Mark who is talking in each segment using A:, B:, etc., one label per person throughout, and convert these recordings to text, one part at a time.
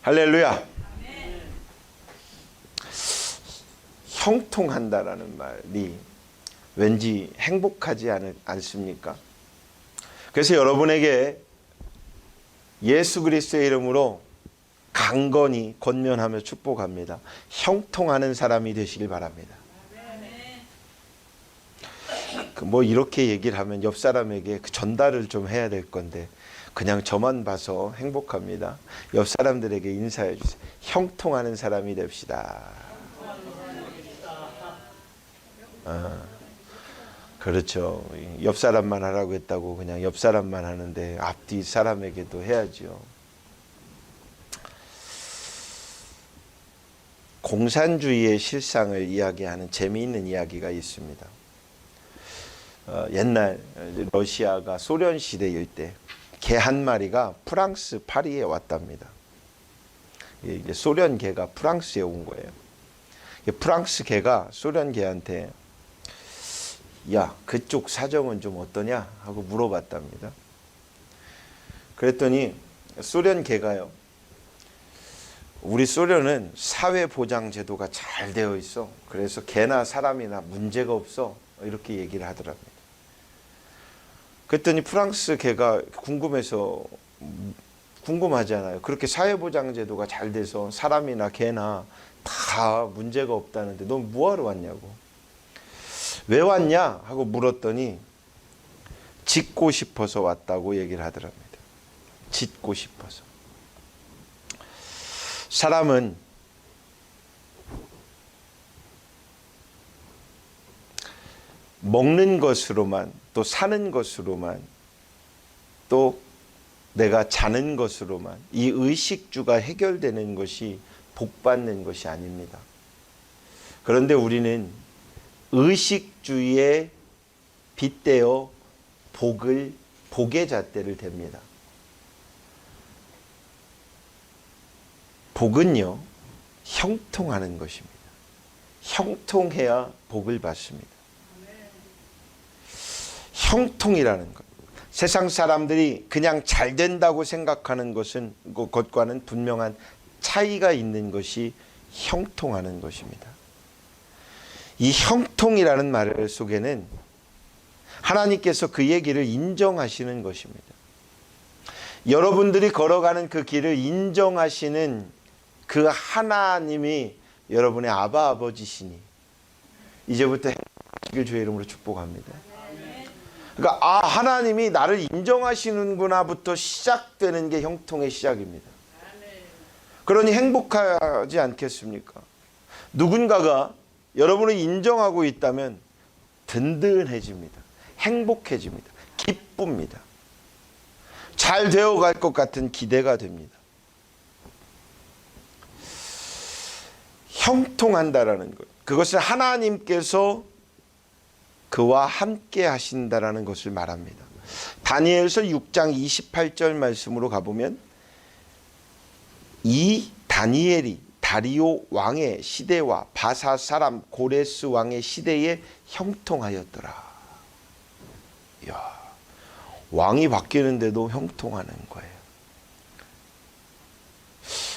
A: 할렐루야. 형통한다라는 말이 왠지 행복하지 않습니까? 그래서 여러분에게 예수 그리스도의 이름으로 강건히 권면하며 축복합니다. 형통하는 사람이 되시길 바랍니다. 뭐 이렇게 얘기를 하면 옆 사람에게 그 전달을 좀 해야 될 건데 그냥 저만 봐서 행복합니다. 옆 사람들에게 인사해 주세요. 형통하는 사람이 됩시다. 그렇죠. 옆 사람만 하라고 했다고 그냥 옆 사람만 하는데 앞뒤 사람에게도 해야죠. 공산주의의 실상을 이야기하는 재미있는 이야기가 있습니다. 옛날 러시아가 소련 시대일 때 개 한 마리가 프랑스 파리에 왔답니다. 이제 소련 개가 프랑스에 온 거예요. 프랑스 개가 소련 개한테 야, 그쪽 사정은 좀 어떠냐 하고 물어봤답니다. 그랬더니 소련 개가요, 우리 소련은 사회보장 제도가 잘 되어 있어. 그래서 개나 사람이나 문제가 없어. 이렇게 얘기를 하더랍니다. 그랬더니 프랑스 개가 궁금하잖아요. 그렇게 사회보장 제도가 잘 돼서 사람이나 개나 다 문제가 없다는데 넌 뭐하러 왔냐고. 왜 왔냐 하고 물었더니 짖고 싶어서 왔다고 얘기를 하더랍니다. 짖고 싶어서. 사람은 먹는 것으로만, 또 사는 것으로만, 또 내가 자는 것으로만 이 의식주가 해결되는 것이 복받는 것이 아닙니다. 그런데 우리는 의식주의에 빗대어 복의 잣대를 댑니다. 복은요, 형통하는 것입니다. 형통해야 복을 받습니다. 형통이라는 것. 세상 사람들이 그냥 잘 된다고 생각하는 것과는 분명한 차이가 있는 것이 형통하는 것입니다. 이 형통이라는 말 속에는 하나님께서 그 얘기를 인정하시는 것입니다. 여러분들이 걸어가는 그 길을 인정하시는 그 하나님이 여러분의 아바 아버지시니 이제부터 행복하시길 주의 이름으로 축복합니다. 그러니까 하나님이 나를 인정하시는구나부터 시작되는 게 형통의 시작입니다. 그러니 행복하지 않겠습니까? 누군가가 여러분을 인정하고 있다면 든든해집니다. 행복해집니다. 기쁩니다. 잘 되어갈 것 같은 기대가 됩니다. 형통한다라는 것, 그것은 하나님께서 그와 함께 하신다라는 것을 말합니다. 다니엘서 6장 28절 말씀으로 가보면 이 다니엘이 다리오 왕의 시대와 바사 사람 고레스 왕의 시대에 형통하였더라. 이야, 왕이 바뀌는데도 형통하는 거예요.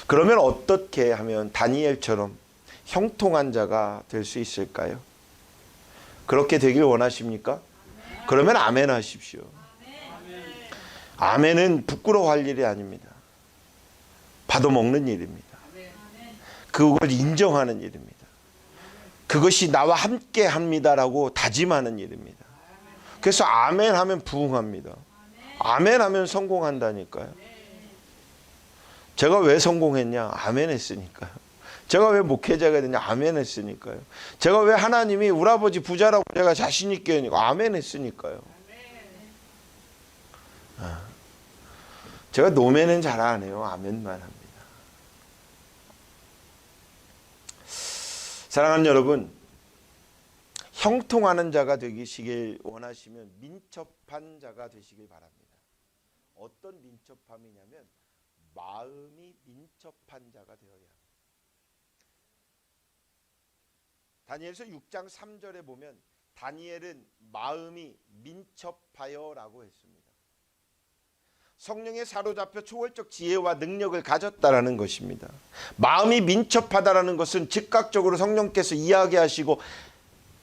A: 그러면 어떻게 하면 다니엘처럼 형통한 자가 될 수 있을까요? 그렇게 되길 원하십니까? 그러면 아멘 하십시오. 아멘은 부끄러워할 일이 아닙니다. 받아먹는 일입니다. 그걸 인정하는 일입니다. 그것이 나와 함께 합니다라고 다짐하는 일입니다. 그래서 아멘 하면 부응합니다. 아멘 하면 성공한다니까요. 제가 왜 성공했냐? 아멘 했으니까요. 제가 왜 목회자가 되냐? 아멘 했으니까요. 제가 왜 하나님이 우리 아버지 부자라고 제가 자신 있게 하니까 아멘 했으니까요. 제가 노매는 잘 안 해요. 아멘만 합니다. 사랑하는 여러분, 형통하는 자가 되시길 원하시면 민첩한 자가 되시길 바랍니다. 어떤 민첩함이냐면 마음이 민첩한 자가 되어야 합니다. 다니엘서 6장 3절에 보면 다니엘은 마음이 민첩하여라고 했습니다. 성령에 사로잡혀 초월적 지혜와 능력을 가졌다라는 것입니다. 마음이 민첩하다라는 것은 즉각적으로 성령께서 이야기하시고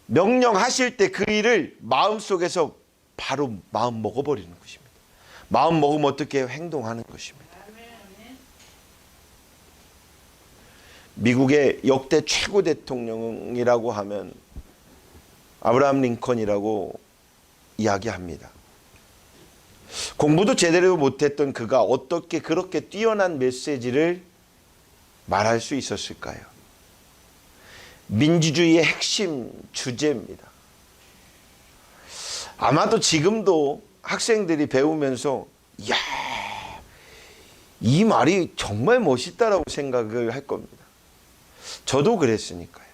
A: 명령하실 때 그 일을 마음속에서 바로 마음 먹어버리는 것입니다. 마음 먹으면 어떻게 해요? 행동하는 것입니다. 미국의 역대 최고 대통령이라고 하면 아브라함 링컨이라고 이야기합니다. 공부도 제대로 못했던 그가 어떻게 그렇게 뛰어난 메시지를 말할 수 있었을까요? 민주주의의 핵심 주제입니다. 아마도 지금도 학생들이 배우면서 이야, 이 말이 정말 멋있다라고 생각을 할 겁니다. 저도 그랬으니까요.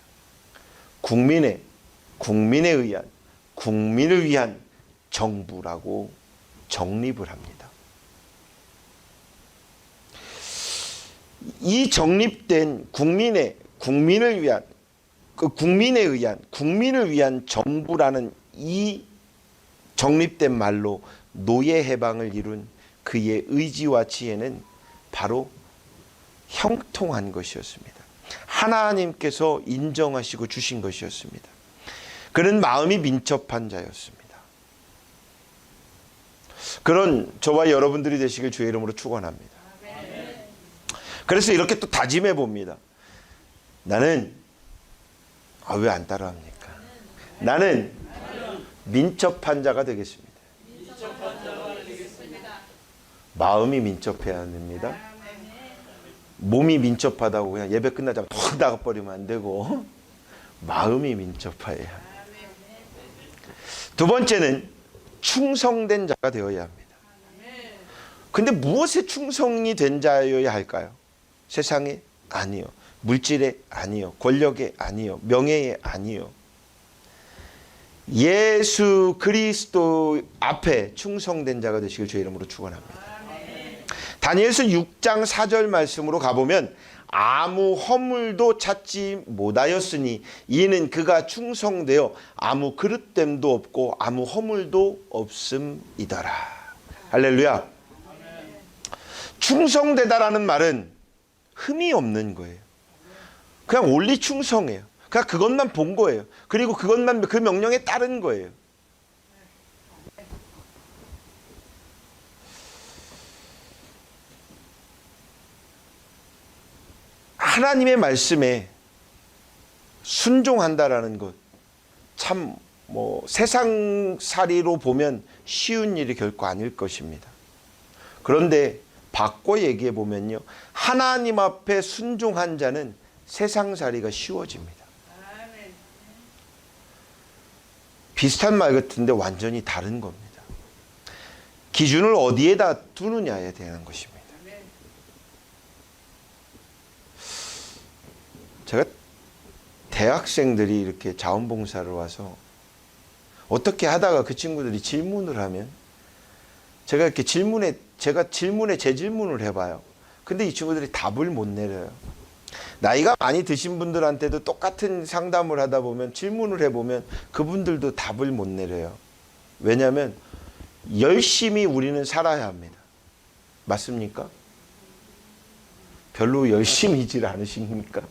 A: 국민을 위한 정부라고 정립을 합니다. 이 정립된 국민을 위한 정부라는 이 정립된 말로 노예 해방을 이룬 그의 의지와 지혜는 바로 형통한 것이었습니다. 하나님께서 인정하시고 주신 것이었습니다. 그는 마음이 민첩한 자였습니다. 그런 저와 여러분들이 되시길 주의 이름으로 축원합니다. 그래서 이렇게 또 다짐해 봅니다. 나는 왜 안 따라합니까? 나는 민첩한 자가 되겠습니다. 마음이 민첩해야 됩니다. 몸이 민첩하다고 그냥 예배 끝나자마자 툭 나가버리면 안 되고 마음이 민첩해야 합니다. 두 번째는 충성된 자가 되어야 합니다. 근데 무엇에 충성이 된 자여야 할까요? 세상에? 아니요. 물질에? 아니요. 권력에? 아니요. 명예에? 아니요. 예수 그리스도 앞에 충성된 자가 되시길 주의 이름으로 축원합니다. 다니엘서 6장 4절 말씀으로 가보면 아무 허물도 찾지 못하였으니 이는 그가 충성되어 아무 그릇됨도 없고 아무 허물도 없음이더라. 할렐루야. 충성되다라는 말은 흠이 없는 거예요. 그냥 온리 충성해요. 그냥 그것만 본 거예요. 그리고 그것만 그 명령에 따른 거예요. 하나님의 말씀에 순종한다라는 것, 참 세상살이로 보면 쉬운 일이 결코 아닐 것입니다. 그런데 바꿔 얘기해 보면요, 하나님 앞에 순종한 자는 세상살이가 쉬워집니다. 비슷한 말 같은데 완전히 다른 겁니다. 기준을 어디에다 두느냐에 대한 것입니다. 제가 대학생들이 이렇게 자원봉사를 와서 어떻게 하다가 그 친구들이 질문을 하면 제가 질문에 제 질문을 해봐요. 근데 이 친구들이 답을 못 내려요. 나이가 많이 드신 분들한테도 똑같은 상담을 하다 보면 질문을 해보면 그분들도 답을 못 내려요. 왜냐하면 열심히 우리는 살아야 합니다. 맞습니까? 별로 열심히질 않으십니까?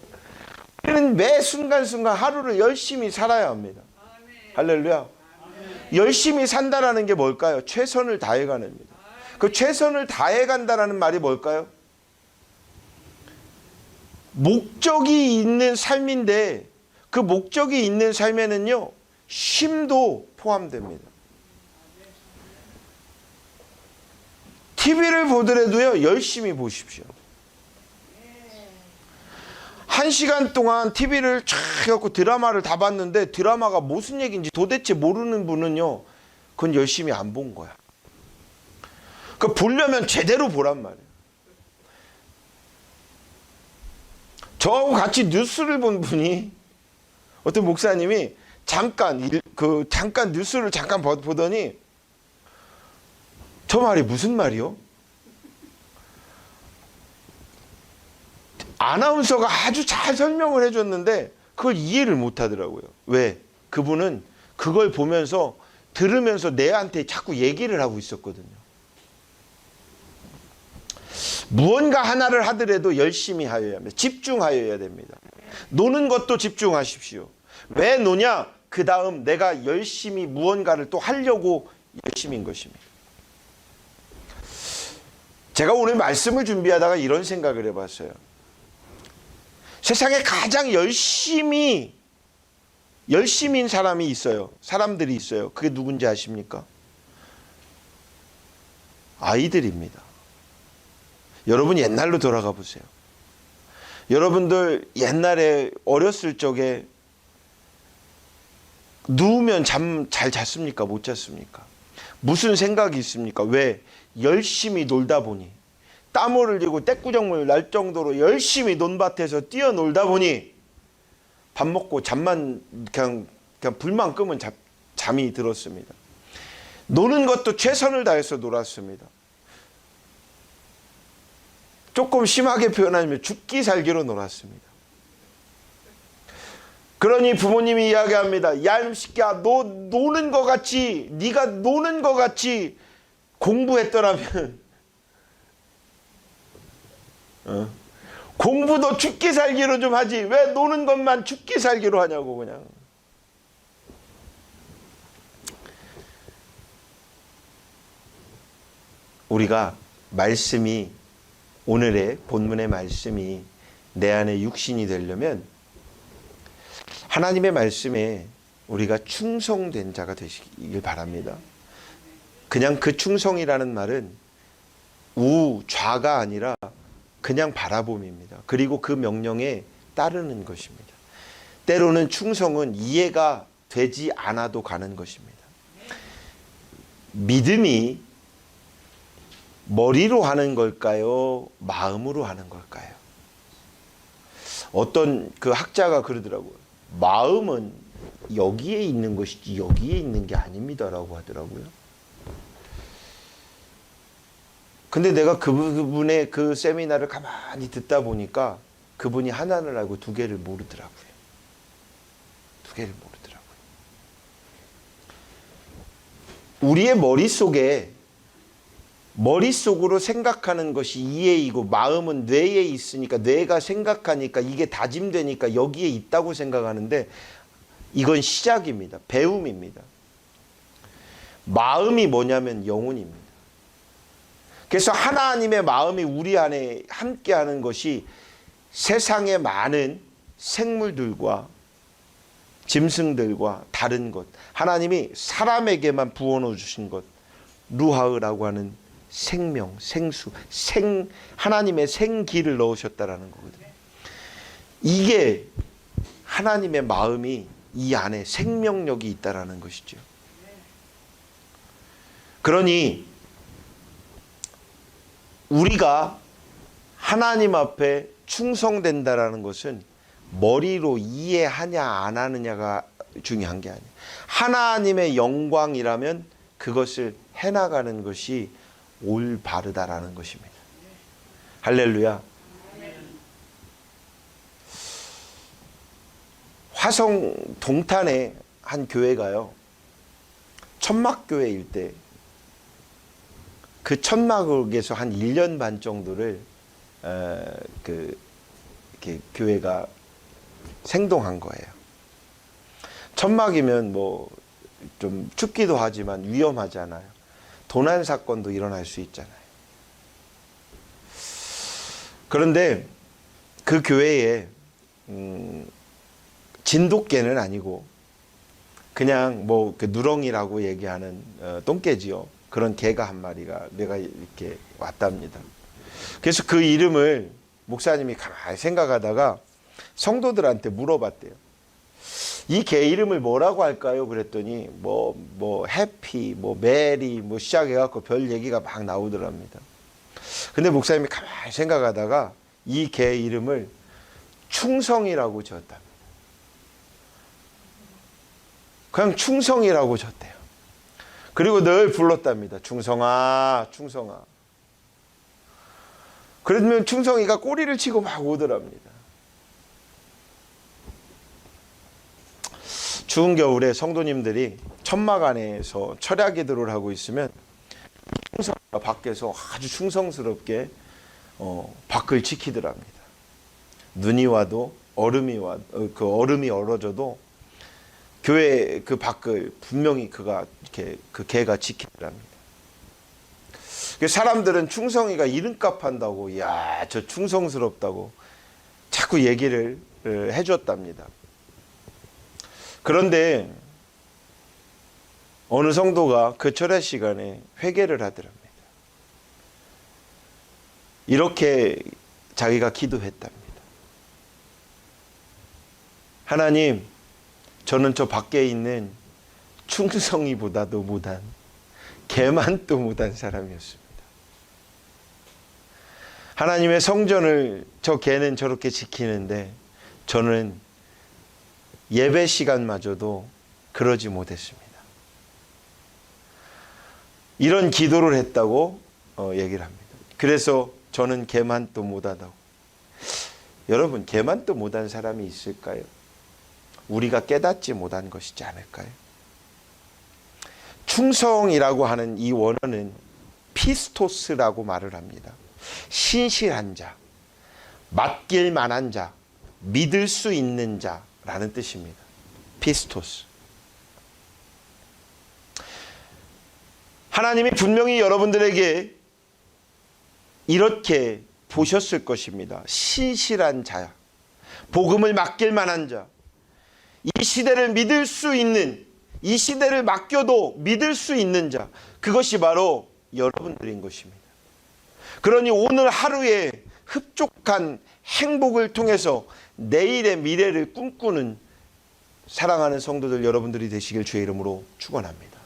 A: 우리는 매 순간순간 하루를 열심히 살아야 합니다. 할렐루야. 열심히 산다라는 게 뭘까요? 최선을 다해가는 겁니다. 그 최선을 다해간다라는 말이 뭘까요? 목적이 있는 삶인데 그 목적이 있는 삶에는요, 쉼도 포함됩니다. TV를 보더라도요, 열심히 보십시오. 1시간 동안 TV를 쫙 해갖고 드라마를 다 봤는데 드라마가 무슨 얘기인지 도대체 모르는 분은요, 그건 열심히 안 본 거야. 그 보려면 제대로 보란 말이에요. 저하고 같이 뉴스를 본 분이, 어떤 목사님이 잠깐 뉴스를 잠깐 보더니 저 말이 무슨 말이요? 아나운서가 아주 잘 설명을 해줬는데 그걸 이해를 못 하더라고요. 왜? 그분은 그걸 보면서 들으면서 내한테 자꾸 얘기를 하고 있었거든요. 무언가 하나를 하더라도 열심히 하여야 합니다. 집중하여야 됩니다. 노는 것도 집중하십시오. 왜 노냐? 그 다음 내가 열심히 무언가를 또 하려고 열심인 것입니다. 제가 오늘 말씀을 준비하다가 이런 생각을 해봤어요. 세상에 가장 열심인 사람이 있어요. 사람들이 있어요. 그게 누군지 아십니까? 아이들입니다. 여러분 옛날로 돌아가 보세요. 여러분들 옛날에 어렸을 적에 누우면 잠 잘 잤습니까? 못 잤습니까? 무슨 생각이 있습니까? 왜? 열심히 놀다 보니, 땀을 흘리고 떼꾸정물 날 정도로 열심히 논밭에서 뛰어놀다 보니 밥 먹고 잠만 그냥 불만 끄면 잠이 들었습니다. 노는 것도 최선을 다해서 놀았습니다. 조금 심하게 표현하면 죽기 살기로 놀았습니다. 그러니 부모님이 이야기합니다. 야 이놈 새끼야, 너 노는 것 같이, 네가 노는 것 같이 공부했더라면 공부도 죽기 살기로 좀 하지 왜 노는 것만 죽기 살기로 하냐고. 그냥 우리가 말씀이, 오늘의 본문의 말씀이 내 안에 육신이 되려면 하나님의 말씀에 우리가 충성된 자가 되시길 바랍니다. 그냥 그 충성이라는 말은 좌가 아니라 그냥 바라봄입니다. 그리고 그 명령에 따르는 것입니다. 때로는 충성은 이해가 되지 않아도 가는 것입니다. 믿음이 머리로 하는 걸까요? 마음으로 하는 걸까요? 어떤 그 학자가 그러더라고요. 마음은 여기에 있는 것이지 여기에 있는 게 아닙니다라고 하더라고요. 근데 내가 그분의 그 세미나를 가만히 듣다 보니까 그분이 하나를 알고 두 개를 모르더라고요. 두 개를 모르더라고요. 우리의 머릿속으로 생각하는 것이 이해이고 마음은 뇌에 있으니까 뇌가 생각하니까 이게 다짐되니까 여기에 있다고 생각하는데 이건 시작입니다. 배움입니다. 마음이 뭐냐면 영혼입니다. 그래서 하나님의 마음이 우리 안에 함께하는 것이 세상의 많은 생물들과 짐승들과 다른 것, 하나님이 사람에게만 부어넣어 주신 것, 루하흐라고 하는 생명, 생수, 하나님의 생기를 넣으셨다라는 거거든요. 이게 하나님의 마음이 이 안에 생명력이 있다라는 것이죠. 그러니 우리가 하나님 앞에 충성된다라는 것은 머리로 이해하냐 안 하느냐가 중요한 게 아니에요. 하나님의 영광이라면 그것을 해나가는 것이 올바르다라는 것입니다. 할렐루야. 화성 동탄의 한 교회가요, 천막교회일 때 그 천막에서 한 1년 반 정도를 교회가 생동한 거예요. 천막이면 뭐 좀 춥기도 하지만 위험하잖아요. 도난 사건도 일어날 수 있잖아요. 그런데 그 교회에 진돗개는 아니고 그냥 뭐 그 누렁이라고 얘기하는 똥개지요. 그런 개가 한 마리가 내가 이렇게 왔답니다. 그래서 그 이름을 목사님이 가만히 생각하다가 성도들한테 물어봤대요. 이 개 이름을 뭐라고 할까요? 그랬더니 뭐 해피, 뭐 메리, 뭐 시작해갖고 별 얘기가 막 나오더랍니다. 근데 목사님이 가만히 생각하다가 이 개 이름을 충성이라고 지었답니다. 그냥 충성이라고 졌대요. 그리고 늘 불렀답니다. 충성아, 충성아. 그러면 충성이가 꼬리를 치고 막 오더랍니다. 추운 겨울에 성도님들이 천막 안에서 철야 기도를 하고 있으면 충성이가 밖에서 아주 충성스럽게 밖을 지키더랍니다. 눈이 와도 그 얼음이 얼어져도 교회 그 밖을 분명히 그가 이렇게 그 개가 지키더랍니다. 사람들은 충성이가 이름값 한다고, 야, 저 충성스럽다고 자꾸 얘기를 해줬답니다. 그런데 어느 성도가 그 철야 시간에 회개를 하더랍니다. 이렇게 자기가 기도했답니다. 하나님, 저는 저 밖에 있는 충성이보다도 못한, 개만도 못한 사람이었습니다. 하나님의 성전을 저 개는 저렇게 지키는데 저는 예배 시간마저도 그러지 못했습니다. 이런 기도를 했다고 얘기를 합니다. 그래서 저는 개만도 못하다고. 여러분, 개만도 못한 사람이 있을까요? 우리가 깨닫지 못한 것이지 않을까요? 충성이라고 하는 이 원어는 피스토스라고 말을 합니다. 신실한 자, 맡길 만한 자, 믿을 수 있는 자라는 뜻입니다. 피스토스. 하나님이 분명히 여러분들에게 이렇게 보셨을 것입니다. 신실한 자, 복음을 맡길 만한 자, 이 시대를 믿을 수 있는, 이 시대를 맡겨도 믿을 수 있는 자, 그것이 바로 여러분들인 것입니다. 그러니 오늘 하루의 흡족한 행복을 통해서 내일의 미래를 꿈꾸는 사랑하는 성도들 여러분들이 되시길 주의 이름으로 축원합니다.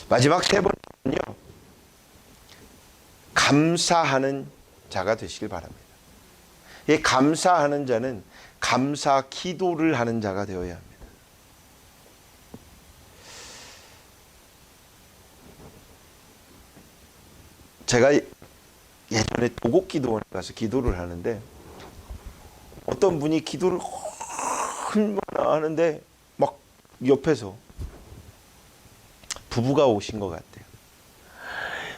A: 마지막 세 번째는요, 감사하는 자가 되시길 바랍니다. 이 감사하는 자는 감사 기도를 하는 자가 되어야 합니다. 제가 예전에 도곡기도원에 가서 기도를 하는데 어떤 분이 기도를 얼마나 하는데 막 옆에서 부부가 오신 것 같아요.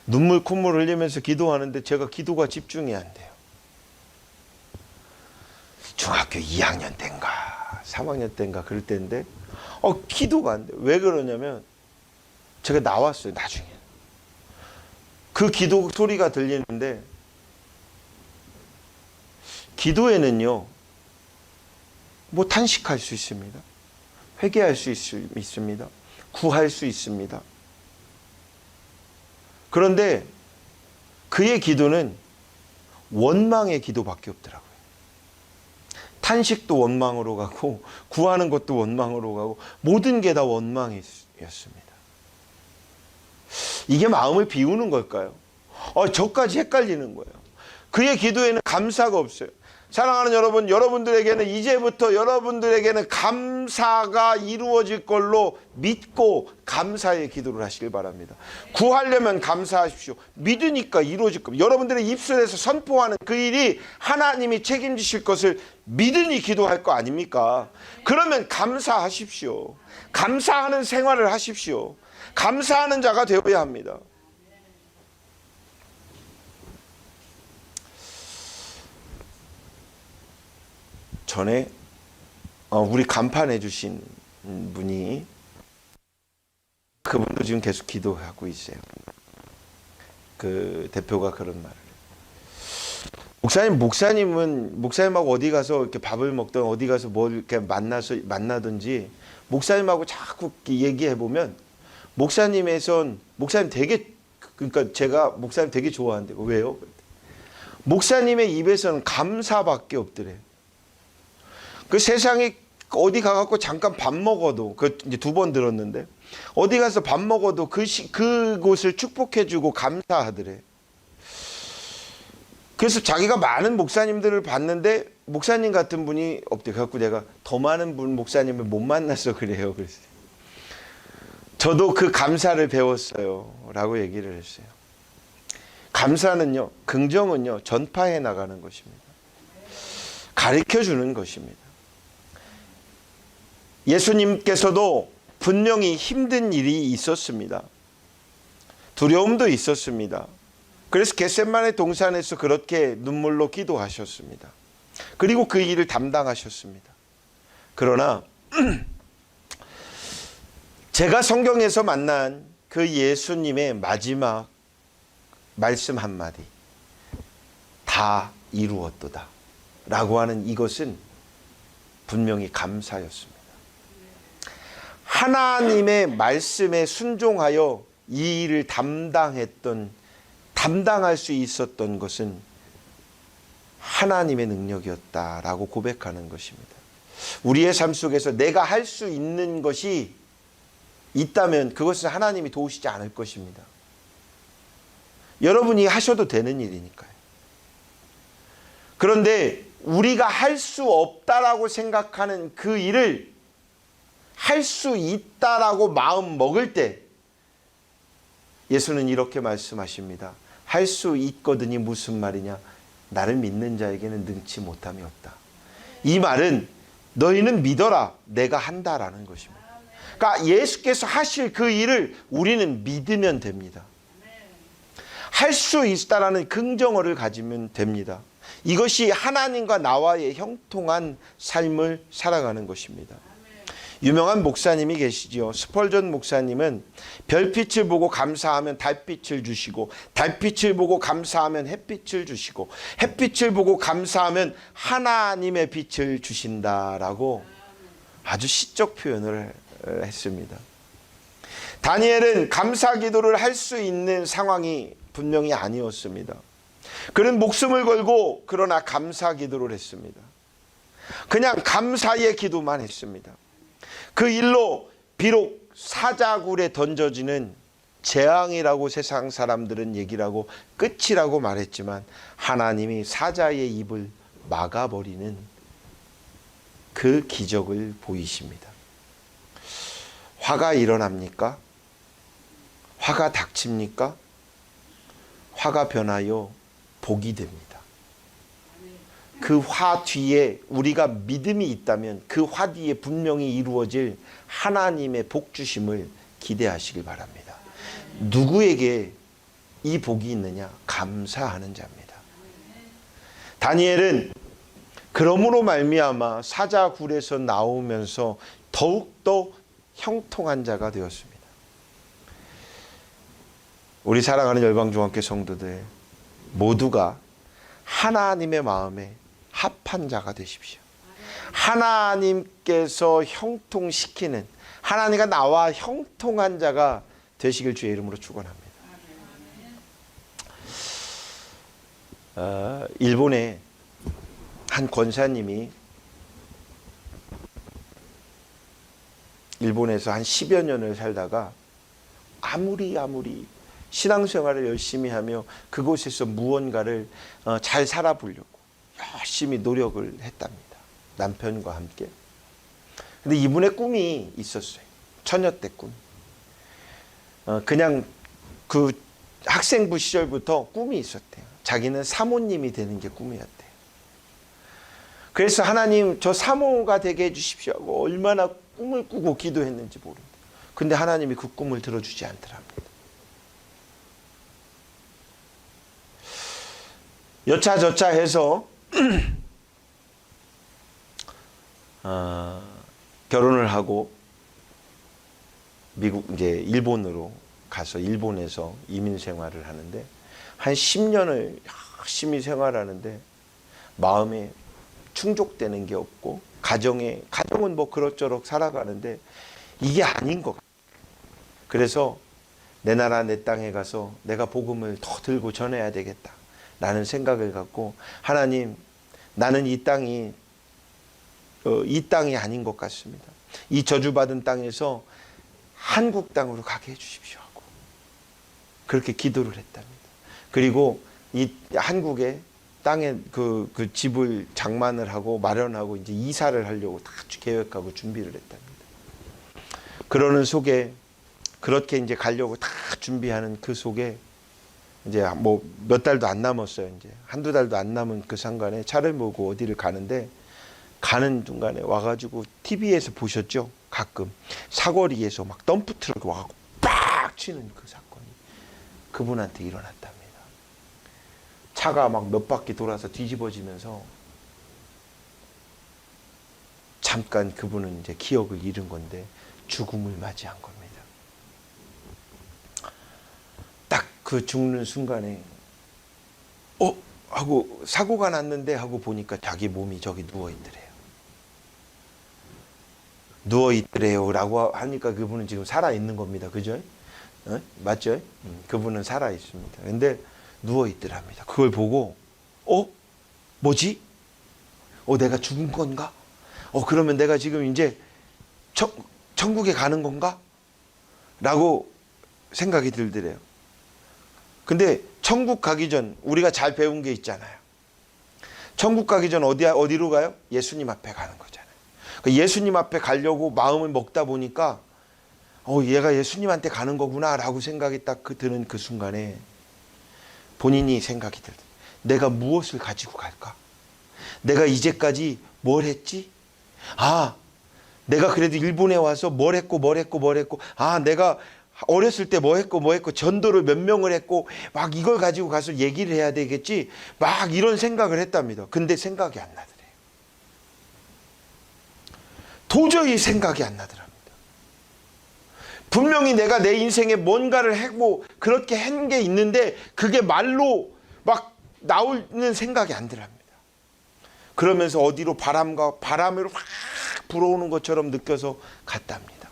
A: 눈물 콧물 흘리면서 기도하는데 제가 기도가 집중이 안 돼요. 중학교 2학년 때인가 3학년 때인가 그럴 때인데 기도가 안 돼요. 왜 그러냐면 제가 나왔어요. 나중에 그 기도 소리가 들리는데, 기도에는요 뭐 탄식할 수 있습니다. 회개할 수 있습니다. 구할 수 있습니다. 그런데 그의 기도는 원망의 기도밖에 없더라고요. 탄식도 원망으로 가고 구하는 것도 원망으로 가고 모든 게 다 원망이었습니다. 이게 마음을 비우는 걸까요? 저까지 헷갈리는 거예요. 그의 기도에는 감사가 없어요. 사랑하는 여러분, 여러분들에게는 이제부터 여러분들에게는 감사가 이루어질 걸로 믿고 감사의 기도를 하시길 바랍니다. 구하려면 감사하십시오. 믿으니까 이루어질 겁니다. 여러분들의 입술에서 선포하는 그 일이 하나님이 책임지실 것을 믿으니 기도할 거 아닙니까? 그러면 감사하십시오. 감사하는 생활을 하십시오. 감사하는 자가 되어야 합니다. 전에 우리 간판해 주신 분이, 그분도 지금 계속 기도하고 있어요. 그 대표가 그런 말을 해요. 목사님하고 어디 가서 이렇게 밥을 먹든 어디 가서 뭘 이렇게 만나든지 목사님하고 자꾸 얘기해 보면 목사님 되게, 그러니까 제가 목사님 되게 좋아한대요. 왜요? 목사님의 입에서는 감사밖에 없더래요. 그 세상에 어디 가갖고 잠깐 밥 먹어도, 그 이제 2번 들었는데, 어디 가서 밥 먹어도 그곳을 축복해주고 감사하더래. 그래서 자기가 많은 목사님들을 봤는데 목사님 같은 분이 없대. 그래갖고 내가 더 많은 목사님을 못 만나서 그래요. 그랬어요. 저도 그 감사를 배웠어요. 라고 얘기를 했어요. 감사는요, 긍정은요, 전파해 나가는 것입니다. 가르쳐 주는 것입니다. 예수님께서도 분명히 힘든 일이 있었습니다. 두려움도 있었습니다. 그래서 겟세마네 동산에서 그렇게 눈물로 기도하셨습니다. 그리고 그 일을 담당하셨습니다. 그러나 제가 성경에서 만난 그 예수님의 마지막 말씀 한마디, 다 이루었도다 라고 하는 이것은 분명히 감사였습니다. 하나님의 말씀에 순종하여 이 일을 담당할 수 있었던 것은 하나님의 능력이었다라고 고백하는 것입니다. 우리의 삶 속에서 내가 할 수 있는 것이 있다면 그것은 하나님이 도우시지 않을 것입니다. 여러분이 하셔도 되는 일이니까요. 그런데 우리가 할 수 없다라고 생각하는 그 일을 할 수 있다라고 마음 먹을 때 예수는 이렇게 말씀하십니다. 할 수 있거든이 무슨 말이냐? 나를 믿는 자에게는 능치 못함이 없다. 이 말은 너희는 믿어라, 내가 한다라는 것입니다. 그러니까 예수께서 하실 그 일을 우리는 믿으면 됩니다. 할 수 있다라는 긍정어를 가지면 됩니다. 이것이 하나님과 나와의 형통한 삶을 살아가는 것입니다. 유명한 목사님이 계시지요. 스펄전 목사님은 별빛을 보고 감사하면 달빛을 주시고, 달빛을 보고 감사하면 햇빛을 주시고, 햇빛을 보고 감사하면 하나님의 빛을 주신다라고 아주 시적 표현을 했습니다. 다니엘은 감사 기도를 할 수 있는 상황이 분명히 아니었습니다. 그는 목숨을 걸고 그러나 감사 기도를 했습니다. 그냥 감사의 기도만 했습니다. 그 일로 비록 사자굴에 던져지는 재앙이라고 세상 사람들은 얘기를 하고 끝이라고 말했지만 하나님이 사자의 입을 막아버리는 그 기적을 보이십니다. 화가 일어납니까? 화가 닥칩니까? 화가 변하여 복이 됩니다. 그 화 뒤에 우리가 믿음이 있다면 그 화 뒤에 분명히 이루어질 하나님의 복 주심을 기대하시길 바랍니다. 누구에게 이 복이 있느냐? 감사하는 자입니다. 다니엘은 그러므로 말미암아 사자굴에서 나오면서 더욱더 형통한 자가 되었습니다. 우리 사랑하는 열방중앙교회 성도들 모두가 하나님의 마음에 합한 자가 되십시오. 하나님께서 형통시키는, 하나님과 나와 형통한 자가 되시길 주의 이름으로 축원합니다. 일본의 한 권사님이 일본에서 한 10여 년을 살다가 아무리 신앙생활을 열심히 하며 그곳에서 무언가를 잘 살아보려고 열심히 노력을 했답니다. 남편과 함께. 근데 이분의 꿈이 있었어요. 처녀 때 꿈. 그냥 그 학생부 시절부터 꿈이 있었대요. 자기는 사모님이 되는 게 꿈이었대요. 그래서 하나님 저 사모가 되게 해주십시오 하고 얼마나 꿈을 꾸고 기도했는지 모릅니다. 근데 하나님이 그 꿈을 들어주지 않더랍니다. 여차저차 해서 결혼을 하고 미국 이제 일본으로 가서 일본에서 이민 생활을 하는데 한 10년을 열심히 생활하는데 마음에 충족되는 게 없고 가정은 뭐 그럭저럭 살아가는데 이게 아닌 것 같아요. 그래서 내 나라 내 땅에 가서 내가 복음을 더 들고 전해야 되겠다 라는 생각을 갖고 하나님 나는 이 땅이 아닌 것 같습니다. 이 저주받은 땅에서 한국 땅으로 가게 해주십시오 하고 그렇게 기도를 했답니다. 그리고 이 한국에 땅에 그 집을 장만을 하고 마련하고 이제 이사를 하려고 다 계획하고 준비를 했답니다. 그러는 속에 그렇게 이제 가려고 다 준비하는 그 속에 이제 뭐 몇 달도 안 남았어요. 이제 한두 달도 안 남은 그 상간에 차를 몰고 어디를 가는데 가는 중간에 와가지고 TV에서 보셨죠? 가끔 사거리에서 막 덤프트럭이 와가지고 빡 치는 그 사건이 그분한테 일어났답니다. 차가 막 몇 바퀴 돌아서 뒤집어지면서 잠깐 그분은 이제 기억을 잃은 건데 죽음을 맞이한 겁니다. 딱 그 죽는 순간에 하고 사고가 났는데 하고 보니까 자기 몸이 저기 누워있더래요. 누워있더래요 라고 하니까 그분은 지금 살아있는 겁니다. 그죠? 맞죠? 그분은 살아있습니다. 근데 누워있더랍니다. 그걸 보고 뭐지? 내가 죽은 건가? 그러면 내가 지금 이제 천국에 가는 건가? 라고 생각이 들더래요. 근데 천국 가기 전 우리가 잘 배운 게 있잖아요. 천국 가기 전 어디로 가요? 예수님 앞에 가는 거잖아요. 예수님 앞에 가려고 마음을 먹다 보니까 얘가 예수님한테 가는 거구나 라고 생각이 딱 드는 그 순간에 본인이 생각이 들어요. 내가 무엇을 가지고 갈까? 내가 이제까지 뭘 했지? 내가 그래도 일본에 와서 뭘 했고 내가 어렸을 때 뭐 했고 전도를 몇 명을 했고 막 이걸 가지고 가서 얘기를 해야 되겠지 막 이런 생각을 했답니다. 근데 생각이 안 나더래요. 도저히 생각이 안 나더랍니다. 분명히 내가 내 인생에 뭔가를 하고 그렇게 한 게 있는데 그게 말로 막 나오는 생각이 안 들랍니다. 그러면서 어디로 바람으로 확 불어오는 것처럼 느껴서 갔답니다.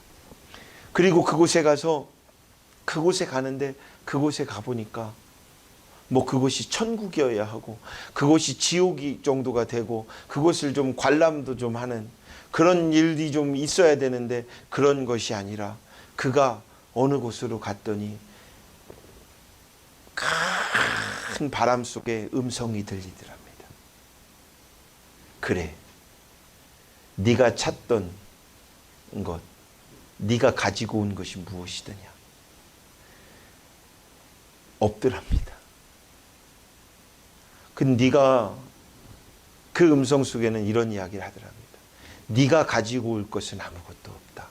A: 그리고 그곳에 가는데 그곳에 가보니까 그곳이 천국이어야 하고 그곳이 지옥이 정도가 되고 그곳을 좀 관람도 좀 하는 그런 일이 좀 있어야 되는데 그런 것이 아니라 그가 어느 곳으로 갔더니 큰 바람 속에 음성이 들리더랍니다. 그래, 네가 찾던 것, 네가 가지고 온 것이 무엇이더냐? 없더랍니다. 네가 그 음성 속에는 이런 이야기를 하더랍니다. 네가 가지고 올 것은 아무것도 없다.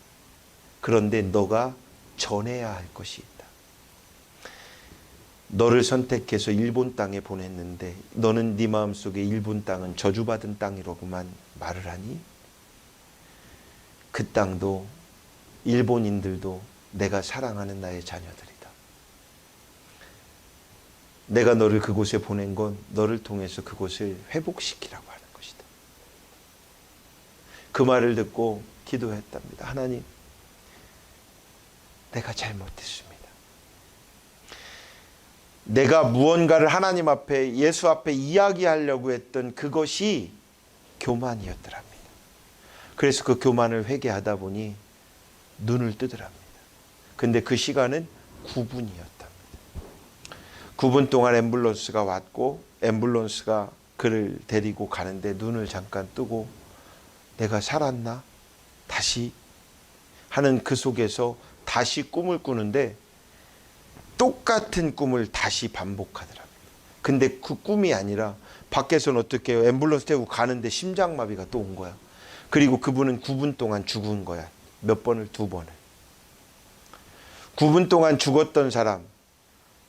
A: 그런데 너가 전해야 할 것이 있다. 너를 선택해서 일본 땅에 보냈는데 너는 네 마음속에 일본 땅은 저주받은 땅이라고만 말을 하니 그 땅도 일본인들도 내가 사랑하는 나의 자녀들이다. 내가 너를 그곳에 보낸 건 너를 통해서 그곳을 회복시키라고 하는 것이다. 그 말을 듣고 기도했답니다. 하나님, 내가 잘못했습니다. 내가 무언가를 하나님 앞에 예수 앞에 이야기하려고 했던 그것이 교만이었더랍니다. 그래서 그 교만을 회개하다 보니 눈을 뜨더랍니다. 근데 그 시간은 9분이었답니다. 9분 동안 앰뷸런스가 왔고 앰뷸런스가 그를 데리고 가는데 눈을 잠깐 뜨고 내가 살았나? 다시 하는 그 속에서 다시 꿈을 꾸는데 똑같은 꿈을 다시 반복하더랍니다. 근데 그 꿈이 아니라 밖에서는 어떻게 해요? 앰뷸런스 태우고 가는데 심장마비가 또 온 거야. 그리고 그분은 9분 동안 죽은 거야. 몇 번을? 2번을. 9분 동안 죽었던 사람,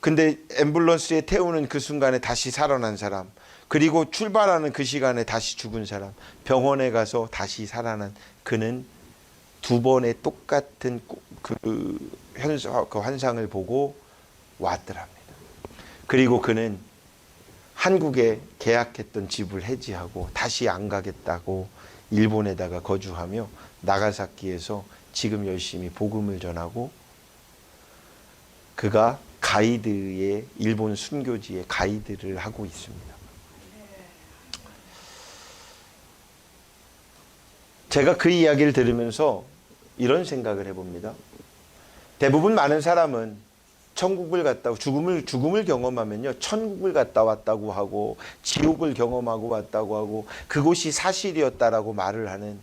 A: 근데 앰뷸런스에 태우는 그 순간에 다시 살아난 사람, 그리고 출발하는 그 시간에 다시 죽은 사람, 병원에 가서 다시 살아난 그는 2번의 똑같은 그 환상을 보고 왔더랍니다. 그리고 그는 한국에 계약했던 집을 해지하고 다시 안 가겠다고 일본에다가 거주하며 나가사키에서 지금 열심히 복음을 전하고 그가 가이드의 일본 순교지의 가이드를 하고 있습니다. 제가 그 이야기를 들으면서 이런 생각을 해봅니다. 대부분 많은 사람은 천국을 갔다 죽음을 경험하면요 천국을 갔다 왔다고 하고 지옥을 경험하고 왔다고 하고 그곳이 사실이었다라고 말을 하는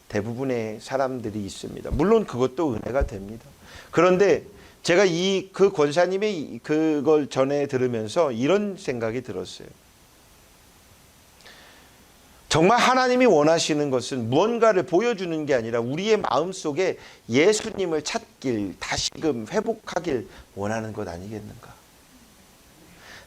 A: 대부분의 사람들이 있습니다. 물론 그것도 은혜가 됩니다. 그런데 제가 그 권사님의 그걸 전해 들으면서 이런 생각이 들었어요. 정말 하나님이 원하시는 것은 무언가를 보여주는 게 아니라 우리의 마음속에 예수님을 찾길, 다시금 회복하길 원하는 것 아니겠는가?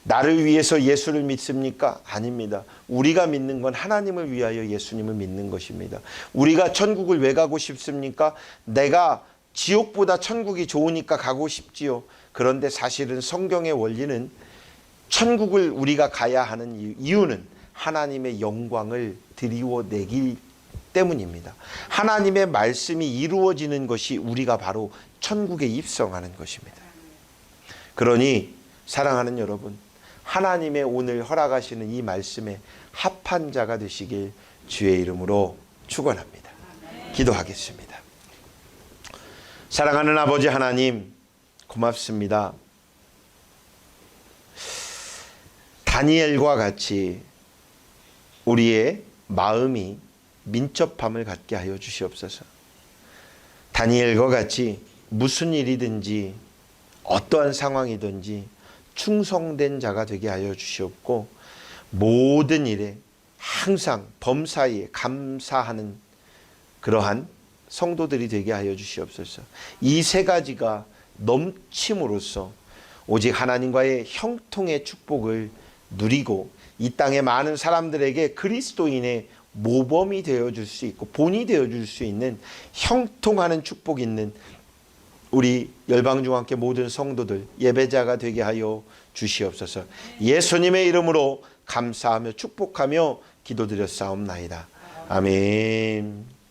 A: 나를 위해서 예수를 믿습니까? 아닙니다. 우리가 믿는 건 하나님을 위하여 예수님을 믿는 것입니다. 우리가 천국을 왜 가고 싶습니까? 내가 지옥보다 천국이 좋으니까 가고 싶지요. 그런데 사실은 성경의 원리는 천국을 우리가 가야 하는 이유는 하나님의 영광을 드리워내기 때문입니다. 하나님의 말씀이 이루어지는 것이 우리가 바로 천국에 입성하는 것입니다. 그러니 사랑하는 여러분, 하나님의 오늘 허락하시는 이 말씀에 합한 자가 되시길 주의 이름으로 축원합니다. 기도하겠습니다. 사랑하는 아버지 하나님, 고맙습니다. 다니엘과 같이 우리의 마음이 민첩함을 갖게 하여 주시옵소서. 다니엘과 같이 무슨 일이든지 어떠한 상황이든지 충성된 자가 되게 하여 주시옵고, 모든 일에 항상 범사에 감사하는 그러한 성도들이 되게 하여 주시옵소서. 이 세 가지가 넘침으로써 오직 하나님과의 형통의 축복을 누리고 이 땅의 많은 사람들에게 그리스도인의 모범이 되어줄 수 있고 본이 되어줄 수 있는 형통하는 축복 있는 우리 열방중앙교회 모든 성도들 예배자가 되게 하여 주시옵소서. 예수님의 이름으로 감사하며 축복하며 기도드렸사옵나이다. 아멘.